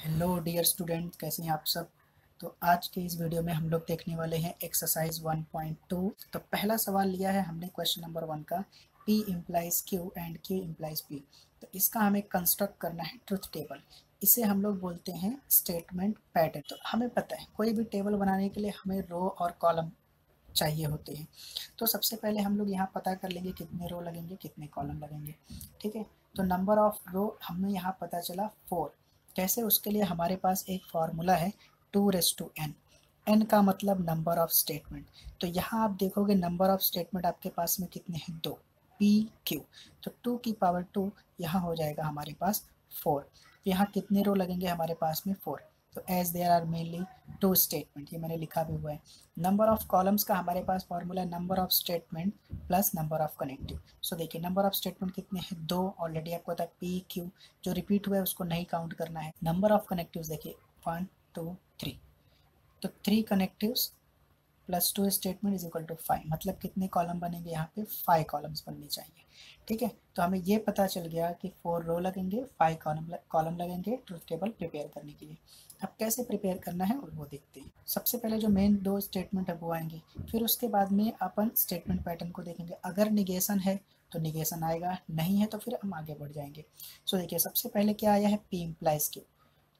Hello dear student, कैसे हैं आप सब। तो आज के इस वीडियो में हम लोग देखने वाले हैं एक्सरसाइज 1.2। तो पहला सवाल लिया है हमने क्वेश्चन नंबर 1 का, P implies Q and Q implies P। तो इसका हमें कंस्ट्रक्ट करना है ट्रुथ टेबल। इसे हम लोग बोलते हैं स्टेटमेंट पैटर्न। तो हमें पता है कोई भी टेबल बनाने के लिए हमें रो और कॉलम चाहिए होते हैं। तो सबसे पहले हम लोग यहाँ पता कर लेंगे कितने रो लगेंगे, कितने कॉलम लगेंगे। ठीक है, तो नंबर ऑफ रो हमें यहाँ पता चला 4। कैसे, उसके लिए हमारे पास एक फार्मूला है 2:n। n का मतलब नंबर ऑफ स्टेटमेंट। तो यहाँ आप देखोगे नंबर ऑफ स्टेटमेंट आपके पास में कितने हैं, 2, PQ। तो 2 की पावर 2 यहाँ हो जाएगा हमारे पास 4। यहाँ कितने रो लगेंगे हमारे पास में, 4। तो as there are mainly 2 statement, ये मैंने लिखा भी हुआ है। नंबर ऑफ कॉलम्स का हमारे पास फॉर्मूला है number of statement plus number of connective. So देखिए नंबर ऑफ स्टेटमेंट कितने हैं, 2। ऑलरेडी आपको पता है PQ जो रिपीट हुआ है उसको नहीं काउंट करना है। नंबर ऑफ कनेक्टिव्स देखिए 1 2 3। तो 3 connectives plus 2 statement is equal to 5। मतलब कितने कॉलम बनेंगे यहाँ पे, 5 कॉलम्स बनने चाहिए। ठीक है, तो हमें ये पता चल गया कि 4 रो लगेंगे, 5 कॉलम लगेंगे ट्रुथ टेबल प्रिपेयर करने के लिए। अब कैसे प्रिपेयर करना है वो देखते हैं। सबसे पहले जो मेन 2 स्टेटमेंट है वो आएंगे, फिर उसके बाद में अपन स्टेटमेंट पैटर्न को देखेंगे। अगर निगेशन है तो निगेशन आएगा, नहीं है तो फिर हम आगे बढ़ जाएंगे। सो देखिए सबसे पहले क्या आया है, P इम्प्लाइज Q।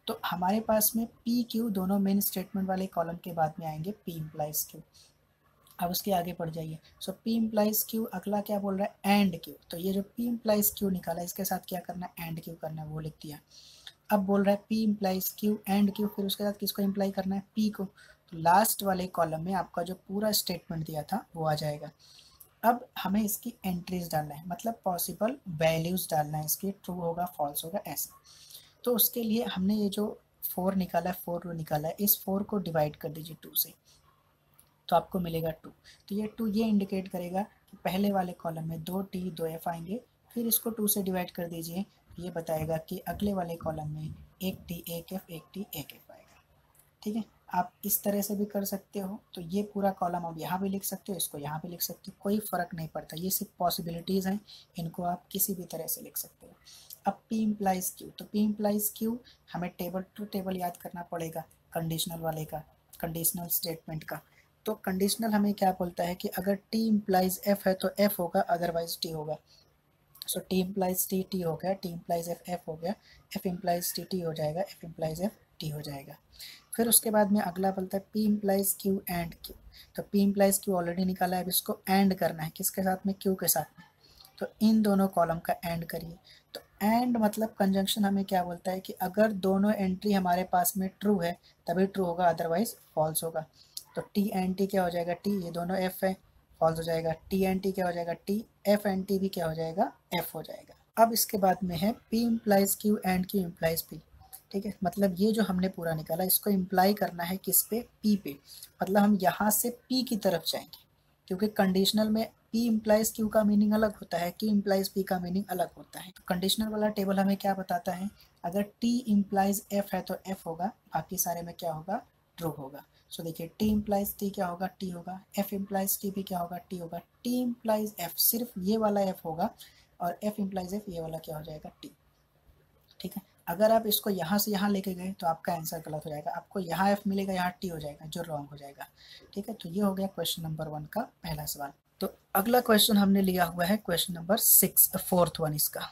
तो हमारे पास में PQ दोनों मेन स्टेटमेंट वाले कॉलम के बाद में आएंगे P इम्प्लाइज Q। अब उसके आगे बढ़ जाइए। सो P इम्प्लाइज Q, अगला क्या बोल रहा है, एंड Q। तो ये जो P इम्प्लाइज Q निकाला इसके साथ क्या करना है, एंड Q करना है, वो लिख दिया। अब बोल रहा है P implies Q and Q, फिर उसके साथ किसको इम्प्लाई करना है, P को। तो लास्ट वाले कॉलम में आपका जो पूरा स्टेटमेंट दिया था वो आ जाएगा। अब हमें इसकी एंट्रीज डालना है, मतलब पॉसिबल वैल्यूज डालना है, इसकी ट्रू होगा फॉल्स होगा ऐसा। तो उसके लिए हमने ये जो 4 निकाला है, 4 रो निकाला है, इस 4 को डिवाइड कर दीजिए 2 से, तो आपको मिलेगा 2। तो ये 2 ये इंडिकेट करेगा कि पहले वाले कॉलम में 2T 2F आएंगे। फिर इसको 2 से डिवाइड कर दीजिए, ये बताएगा कि अगले वाले कॉलम में 1T 1F 1T 1F आएगा। ठीक है, आप इस तरह से भी कर सकते हो। तो ये पूरा कॉलम आप यहाँ भी लिख सकते हो, इसको यहाँ भी लिख सकते हो, कोई फ़र्क नहीं पड़ता। ये सिर्फ पॉसिबिलिटीज़ हैं, इनको आप किसी भी तरह से लिख सकते हो। अब P इम्प्लाइज Q। तो P इम्प्लाइज Q हमें टेबल टू टेबल याद करना पड़ेगा, कंडीशनल वाले का, कंडीशनल स्टेटमेंट का। तो कंडीशनल हमें क्या बोलता है कि अगर T इम्प्लाइज F है तो F होगा, अदरवाइज T होगा। सो T इम्प्लाइज T T हो गया, T इम्प्लाइज F F हो गया, F इम्प्लाइज T T हो जाएगा, F इम्प्लाइज F T हो जाएगा। फिर उसके बाद में अगला बोलता है P implies Q and Q। तो P इम्प्लाइज Q ऑलरेडी निकाला है, अब इसको एंड करना है, किसके साथ में, Q के साथ में। तो इन दोनों कॉलम का एंड करिए। तो एंड मतलब कंजंक्शन हमें क्या बोलता है कि अगर दोनों एंट्री हमारे पास में ट्रू है तभी ट्रू होगा, अदरवाइज फॉल्स होगा। तो T एंड T क्या हो जाएगा, T, ये दोनों F है, फॉल्स हो जाएगा। T एंड T क्या हो जाएगा, T, F एंड T भी क्या हो जाएगा, F हो जाएगा। अब इसके बाद में है P implies Q and Q implies P। ठीक है, मतलब ये जो हमने पूरा निकाला इसको इम्प्लाई करना है किस पे, P पे। मतलब हम यहाँ से P की तरफ जाएंगे, क्योंकि कंडीशनल में P इम्प्लाइज Q का मीनिंग अलग होता है, Q इम्प्लाइज P का मीनिंग अलग होता है। तो कंडीशनल वाला टेबल हमें क्या बताता है, अगर T इम्प्लाइज F है तो F होगा, बाकी सारे में क्या होगा, ट्रू होगा। सो देखिए T इम्प्लाइज T क्या होगा, T होगा। F इम्प्लाइज T भी क्या होगा, T होगा। T इम्प्लाइज F सिर्फ ये वाला F होगा, और F इम्प्लाइज F ये वाला क्या हो जाएगा, T। ठीक है, अगर आप इसको यहाँ से यहाँ लेके गए तो आपका आंसर गलत हो जाएगा, आपको यहाँ F मिलेगा, यहाँ T हो जाएगा, जो रॉन्ग हो जाएगा। ठीक है, तो ये हो गया क्वेश्चन नंबर 1 का पहला सवाल। तो अगला क्वेश्चन हमने लिया हुआ है क्वेश्चन नंबर 6, फोर्थ वन इसका।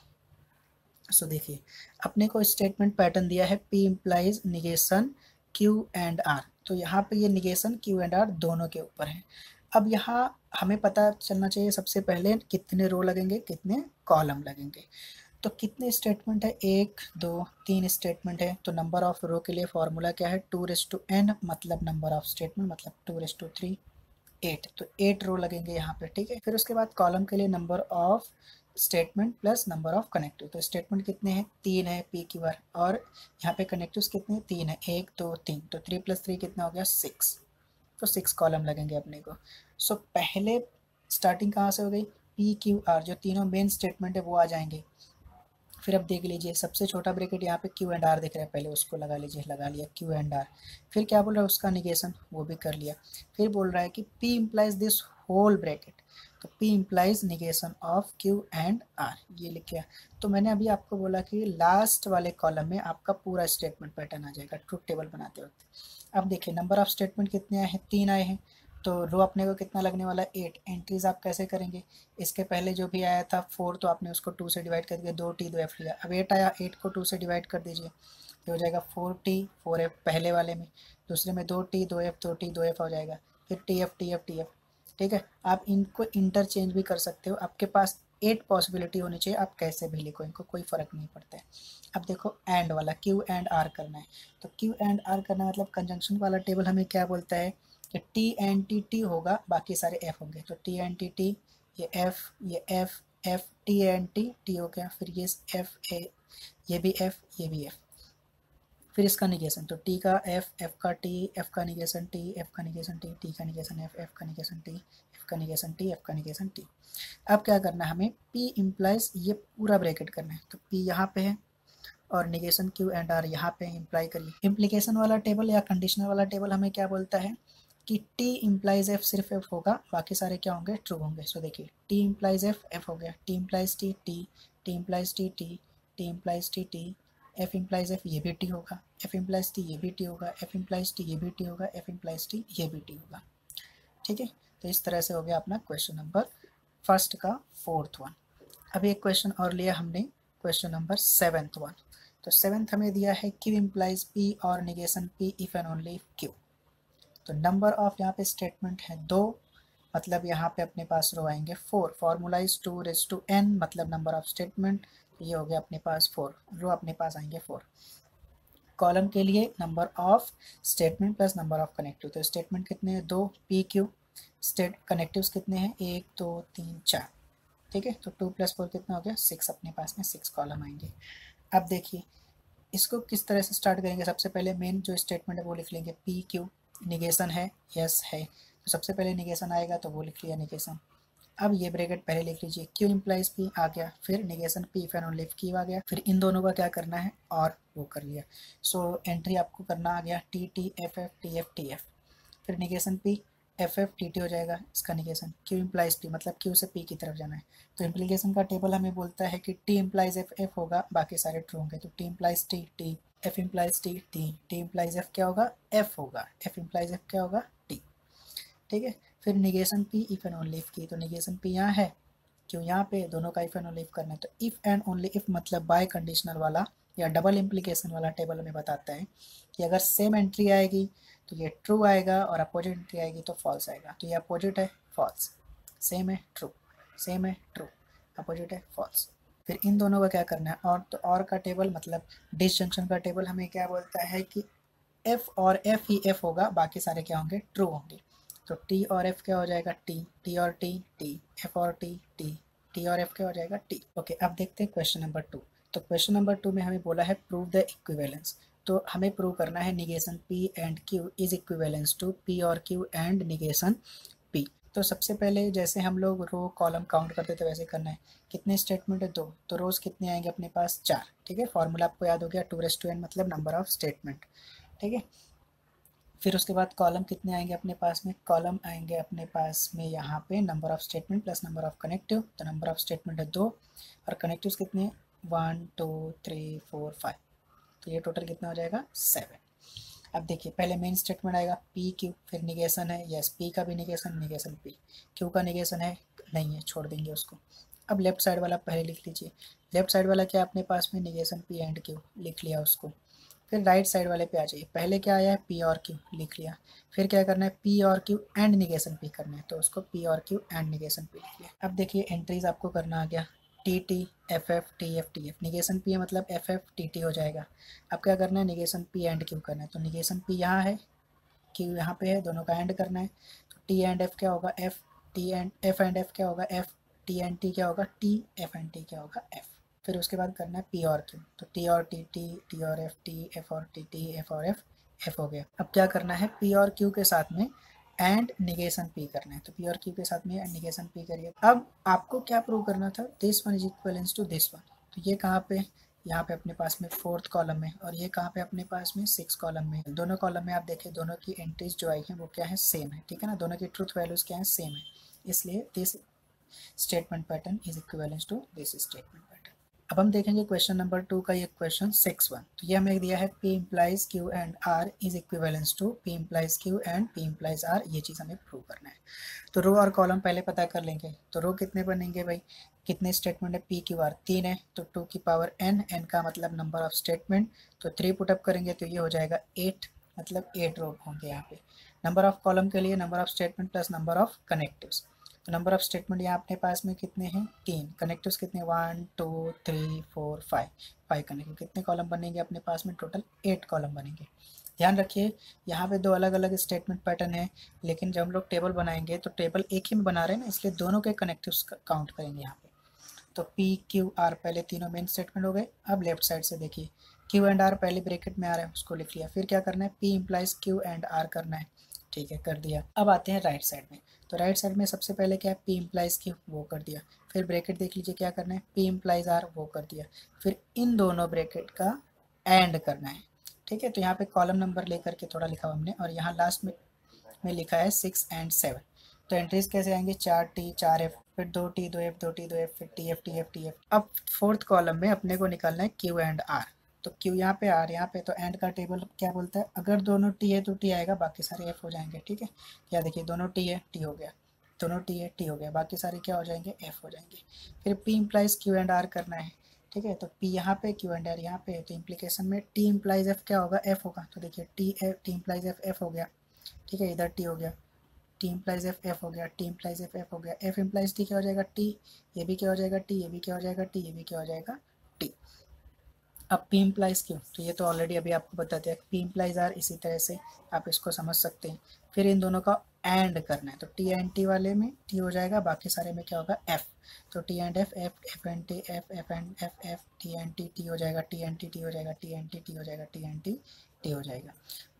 सो देखिए अपने को स्टेटमेंट पैटर्न दिया है P implies negation Q and R। तो यहाँ पे ये निगेशन Q एंड R दोनों के ऊपर है। अब यहाँ हमें पता चलना चाहिए सबसे पहले कितने रो लगेंगे, कितने कॉलम लगेंगे। तो कितने स्टेटमेंट है, 1 2 3 स्टेटमेंट है। तो नंबर ऑफ रो के लिए फॉर्मूला क्या है, 2:n, मतलब नंबर ऑफ स्टेटमेंट मतलब 2:3, 8। तो 8 रो लगेंगे यहाँ पे। ठीक है, फिर उसके बाद कॉलम के लिए number of statement plus number of connective. तो स्टेटमेंट कितने हैं, 3 है PQ, और यहाँ पे कनेक्टिव्स कितने, 3 है, 1 2 3। तो 3 + 3 कितना हो गया, 6। तो 6 कॉलम लगेंगे अपने को। सो पहले स्टार्टिंग कहाँ से हो गई, PQR, जो तीनों मेन स्टेटमेंट है वो आ जाएंगे। फिर अब देख लीजिए सबसे छोटा ब्रैकेट यहाँ पे Q एंड R दिख रहा है, पहले उसको लगा लीजिए, लगा लिया Q एंड R। फिर क्या बोल रहा है, उसका निगेशन, वो भी कर लिया। फिर बोल रहा है कि P implies this whole bracket. तो P implies negation of Q and R, ये लिख लिया। तो मैंने अभी आपको बोला कि लास्ट वाले कॉलम में आपका पूरा स्टेटमेंट पैटर्न आ जाएगा ट्रुथ टेबल बनाते वक्त। अब देखिए नंबर ऑफ स्टेटमेंट कितने आए हैं, 3 आए हैं, तो रो अपने को कितना लगने वाला है 8। एंट्रीज आप कैसे करेंगे, इसके पहले जो भी आया था 4, तो आपने उसको 2 से डिवाइड कर दिया, 2T 2F लिया। अब 8 आया, 8 को 2 से डिवाइड कर दीजिए, ये हो जाएगा 4T 4F पहले वाले में, दूसरे में 2T 2F 2T 2F हो जाएगा, फिर TF TF TF। ठीक है, आप इनको इंटरचेंज भी कर सकते हो, आपके पास 8 पॉसिबिलिटी होनी चाहिए, आप कैसे भी लिखो, इनको कोई फ़र्क नहीं पड़ता है। अब देखो एंड वाला Q एंड R करना है, तो Q एंड R करना मतलब कंजंक्शन वाला टेबल हमें क्या बोलता है कि T एंड T T होगा, बाकी सारे F होंगे, तो T एंड T T, ये F, ये F F, T and T T हो गया, फिर ये F A, ये भी F, ये भी F, फिर इसका निगेशन, तो T का F, F का T, F का निगेशन T, F का निगेशन T, T का निगेशन F, F का निगेशन T, F का निगेशन T, F का निगेशन T। अब क्या करना है हमें, P इम्प्लाइज ये पूरा ब्रैकेट करना है, तो P यहाँ पे है और निगेशन Q एंड R यहाँ पे इम्प्लाई करिए। इम्प्लीकेशन वाला टेबल या कंडीशनल वाला टेबल हमें क्या बोलता है कि T इम्प्लाइज F सिर्फ F होगा, बाकी सारे क्या होंगे, ट्रू होंगे। सो देखिए T इम्प्लाइज F, F हो गया, T implies T T, T implies T T, T implies T T, F implies F ये भी T होगा, F इम्प्लाइज T ये भी T होगा, F इम्प्लाइज T ये भी T होगा, F इम्प्लाइज T ये भी T होगा। ठीक है, तो इस तरह से हो गया अपना क्वेश्चन नंबर फर्स्ट का 4th वन। अभी एक क्वेश्चन और लिया हमने, क्वेश्चन नंबर 7th वन। तो 7th हमें दिया है Q इम्प्लाइज P और negation P if and only Q। तो नंबर ऑफ यहाँ पे स्टेटमेंट है 2, मतलब यहाँ पे अपने पास रो आएंगे 4, फॉर्मूला इज 2n मतलब नंबर ऑफ स्टेटमेंट, ये हो गया अपने पास 4, रो अपने पास आएंगे 4। कॉलम के लिए number of statement plus number of connective, तो स्टेटमेंट कितने हैं 2 PQ, स्टेट कनेक्टिव्स कितने हैं 1 2 3 4। ठीक है, तो 2 + 4 कितना हो गया 6, अपने पास में 6 कॉलम आएंगे। अब देखिए इसको किस तरह से स्टार्ट करेंगे, सबसे पहले मेन जो स्टेटमेंट है वो लिख लेंगे PQ, निगेशन है यस है, तो सबसे पहले निगेशन आएगा तो वो लिख लिया निगेशन। अब ये ब्रैकेट पहले लिख लीजिए, Q इम्प्लाइज P आ गया, फिर negation P if and only if Q आ गया, फिर इन दोनों का क्या करना है और वो कर लिया। सो एंट्री आपको करना आ गया T T F F T F T F, फिर negation P F F T T हो जाएगा, इसका निगेशन Q इम्प्लाइज P मतलब Q से P की तरफ जाना है। तो इम्प्लीकेशन का टेबल हमें बोलता है कि T इम्प्लाइज F F होगा, बाकी सारे ट्रू होंगे, तो T implies T T, F implies T T, T implies F क्या होगा F होगा, F इम्प्लाइज F क्या होगा T। ठीक है, फिर negation P if and only if की, तो निगेशन P यहाँ है, क्यों यहाँ पे दोनों का इफ एंड ओनली इफ करना है, तो इफ एंड ओनली इफ मतलब बाय कंडीशनल वाला या डबल इम्प्लीकेशन वाला टेबल हमें बताता है कि अगर सेम एंट्री आएगी तो ये ट्रू आएगा और अपोजिट एंट्री आएगी तो फॉल्स आएगा। तो ये अपोजिट है फॉल्स, सेम है ट्रू, सेम है ट्रू, अपोजिट है फॉल्स। फिर इन दोनों का क्या करना है, और तो और का टेबल मतलब डिसजंक्शन का टेबल हमें क्या बोलता है कि F और F ही F होगा, बाकी सारे क्या होंगे ट्रू होंगे। तो T और F क्या हो जाएगा T, T और T T, F और T T, T और F क्या हो जाएगा T। ओके, अब देखते हैं क्वेश्चन नंबर 2। तो क्वेश्चन नंबर 2 में हमें बोला है प्रूव द इक्विवेलेंस, तो हमें प्रूव करना है negation P and Q is equivalence to P और Q एंड निगेशन P। तो सबसे पहले जैसे हम लोग रो कॉलम काउंट करते थे वैसे करना है। कितने स्टेटमेंट है 2, तो रोज कितने आएंगे अपने पास 4। ठीक है, फॉर्मूला आपको याद हो गया 2n मतलब नंबर ऑफ स्टेटमेंट। ठीक है, फिर उसके बाद कॉलम कितने आएंगे अपने पास में, कॉलम आएंगे अपने पास में यहाँ पे number of statement plus number of connective, तो नंबर ऑफ स्टेटमेंट है 2 और कनेक्टिव्स कितने 1 2 3 4 5, तो ये टोटल कितना हो जाएगा 7। अब देखिए पहले मेन स्टेटमेंट आएगा पी क्यू, फिर निगेशन है यस, पी का भी निगेशन, निगेशन पी, क्यू का निगेशन है नहीं है, छोड़ देंगे उसको। अब लेफ्ट साइड वाला पहले लिख लीजिए, लेफ्ट साइड वाला क्या अपने पास में निगेशन पी एंड क्यू लिख लिया उसको। फिर राइट साइड वाले पे आ जाइए, पहले क्या आया है पी और क्यू लिख लिया, फिर क्या करना है पी और क्यू एंड निगेशन पी करना है, तो उसको पी और क्यू एंड निगेशन पी लिख लिया। अब देखिए एंट्रीज आपको करना आ गया T T F F T F T F, negation P है मतलब एफ एफ टी टी हो जाएगा। अब क्या करना है निगेशन पी एंड क्यू करना है, तो निगेशन पी यहाँ है क्यू यहाँ पे है, दोनों का एंड करना है, तो टी एंड एफ क्या होगा F, T and F and F क्या होगा एफ, टी एंड टी क्या होगा टी, एफ एंड टी क्या होगा एफ। फिर उसके बाद करना है पी और क्यू, तो टी और टी टी, टी और एफ टी, एफ और टी टी, एफ और एफ एफ हो गया। अब क्या करना है पी और क्यू के साथ में एंड निगेशन पी करना है, तो पी और क्यू के साथ में एंड निगेशन पी करिए। अब आपको क्या प्रूव करना था, this one is equivalence to this one, तो ये कहाँ पे, यहाँ पे अपने पास में 4th कॉलम में, और ये कहाँ पे अपने पास में 6th कॉलम में। दोनों कॉलम में आप देखें दोनों की एंट्रीज जो आई हैं वो क्या है सेम है, ठीक है ना, दोनों की ट्रूथ वैल्यूज क्या है सेम है, इसलिए this statement pattern is equivalence to this statement pattern. अब हम देखेंगे क्वेश्चन नंबर 2 का, ये क्वेश्चन 6.1। तो ये हमें दिया है P implies Q and R is equivalence to P implies Q and P implies R। ये चीज़ हमें प्रूव करना है। तो रो और कॉलम पहले पता कर लेंगे। तो रो कितने बनेंगे भाई, कितने स्टेटमेंट है, P Q R 3 है, तो 2 की पावर n, n का मतलब नंबर ऑफ स्टेटमेंट, तो 3 पुटअप करेंगे तो ये हो जाएगा 8, मतलब 8 रो होंगे यहाँ पे। नंबर ऑफ कॉलम के लिए number of statement plus number of connectives. तो नंबर ऑफ स्टेटमेंट यहाँ अपने पास में कितने हैं, 3। कनेक्टिव्स कितने, 1 2 3 4 5 कनेक्टिव। कितने कॉलम बनेंगे अपने पास में, टोटल 8 कॉलम बनेंगे। ध्यान रखिए यहाँ पे 2 अलग अलग स्टेटमेंट पैटर्न है, लेकिन जब हम लोग टेबल बनाएंगे तो टेबल एक ही में बना रहे हैं ना, इसलिए दोनों के कनेक्टिव्स काउंट करेंगे यहाँ पे। तो P Q R पहले तीनों मेन स्टेटमेंट हो गए। अब लेफ्ट साइड से देखिए, Q एंड R पहले ब्रैकेट में आ रहा है, उसको लिख लिया। फिर क्या करना है, P implies Q and R करना है, ठीक है, कर दिया। अब आते हैं राइट साइड में। तो राइट साइड में सबसे पहले क्या है, P इम्प्लाइज Q, वो कर दिया। फिर ब्रैकेट देख लीजिए क्या करना है, P इम्प्लाइज R, वो कर दिया। फिर इन दोनों ब्रैकेट का एंड करना है, ठीक है। तो यहाँ पे कॉलम नंबर लेकर के थोड़ा लिखा हमने, और यहाँ लास्ट में लिखा है 6 एंड 7। तो एंट्रीज कैसे आएंगे, 4T 4F, फिर 2T 2F 2T 2F, फिर TF TF TF। अब फोर्थ कॉलम में अपने को निकालना है Q एंड R। तो Q यहाँ पे, R यहाँ पे। तो एंड का टेबल क्या बोलता है, अगर दोनों T है तो T आएगा, बाकी सारे F हो जाएंगे, ठीक है। या देखिए दोनों T है, T हो गया, दोनों T है, T हो गया, बाकी सारे क्या हो जाएंगे, F हो जाएंगे। फिर P implies Q and R करना है, ठीक है। तो P यहाँ पे, Q एंड R यहाँ पे। तो इम्प्लीकेशन में T इम्प्लाइज F क्या होगा, F होगा। तो देखिए T इम्प्लाइज F, F हो गया, ठीक है। इधर T हो गया, T इम्प्लाइज F, F हो गया, T इम्प्लाइज F, F हो गया। F इम्प्लाइज T क्या हो जाएगा, T। ये भी क्या हो जाएगा, T। ये भी क्या हो जाएगा, T। ये भी क्या हो जाएगा, T। अब P इम्प्लाइज Q, तो ये तो ऑलरेडी अभी आपको बता दिया। P इम्प्लाइज R, इसी तरह से आप इसको समझ सकते हैं। फिर इन दोनों का एंड करना है। तो T एंड T वाले में T हो जाएगा, बाकी सारे में क्या होगा, F। तो T and F, F, F and T, F, F and F, F, T and T, T हो जाएगा, T एंड T, T हो जाएगा, T एंड T, T हो जाएगा, T एंड T, T हो जाएगा।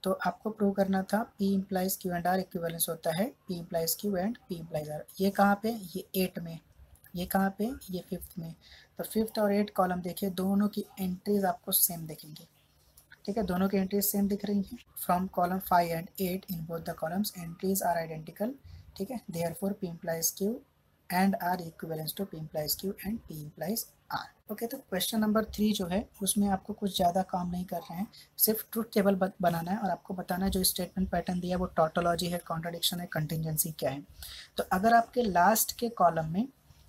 तो आपको प्रूव करना था P implies Q and R equivalence होता है P implies Q and P implies R। ये कहाँ पे, ये 8 में। ये कहाँ पे, ये 5th में। तो 5th और 8 कॉलम देखिए, दोनों की एंट्रीज आपको सेम दिखेंगी, ठीक है। दोनों की एंट्रीज सेम दिख रही हैं। From column 5 and 8 in both the columns entries are identical, ठीक है। Therefore P implies Q and R equivalence to P implies Q and P implies R। Okay, तो क्वेश्चन नंबर 3 जो है उसमें आपको कुछ ज़्यादा काम नहीं कर रहे हैं, सिर्फ ट्रुथ टेबल बनाना है और आपको बताना है जो स्टेटमेंट पैटर्न दिया है वो टॉटोलॉजी है, कॉन्ट्रडिक्शन है, कंटिजेंसी क्या है। तो अगर आपके लास्ट के कॉलम में,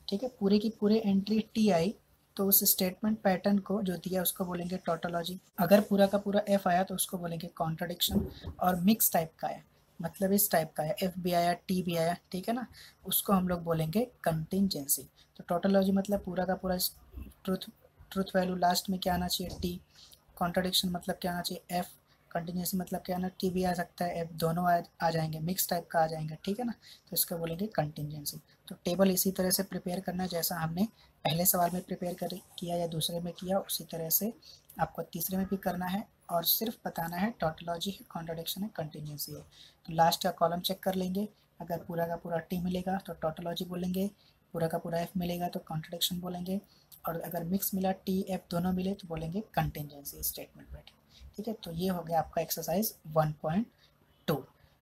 ठीक है, पूरे की पूरे एंट्री T आई, तो उस स्टेटमेंट पैटर्न को जो दिया उसको बोलेंगे टॉटोलॉजी। अगर पूरा का पूरा F आया तो उसको बोलेंगे कॉन्ट्रडिक्शन। और मिक्स टाइप का है, मतलब इस टाइप का है, F भी आया, T भी आया, ठीक है ना, उसको हम लोग बोलेंगे कंटिजेंसी। तो टोटोलॉजी मतलब पूरा का पूरा ट्रुथ वैल्यू लास्ट में क्या आना चाहिए, T। कॉन्ट्रडिक्शन मतलब क्या आना चाहिए, F। कंटिजेंसी मतलब क्या आना, T भी आ सकता है, F, दोनों आ जाएंगे, मिक्स टाइप का आ जाएंगे, ठीक है ना। तो इसको बोलेंगे कंटिजेंसी। तो टेबल इसी तरह से प्रिपेयर करना है जैसा हमने पहले सवाल में प्रिपेयर किया या दूसरे में किया, उसी तरह से आपको तीसरे में भी करना है। और सिर्फ बताना है टॉटोलॉजी है, कॉन्ट्रडिक्शन है, कंटिजेंसी है। तो लास्ट का कॉलम चेक कर लेंगे, अगर पूरा का पूरा T मिलेगा तो टॉटोलॉजी बोलेंगे, पूरा का पूरा F मिलेगा तो कॉन्ट्रडिक्शन बोलेंगे, और अगर मिक्स मिला T F दोनों मिले तो बोलेंगे कंटिजेंसी स्टेटमेंट पैटर्न, ठीक है। तो ये हो गया आपका एक्सरसाइज 1.2।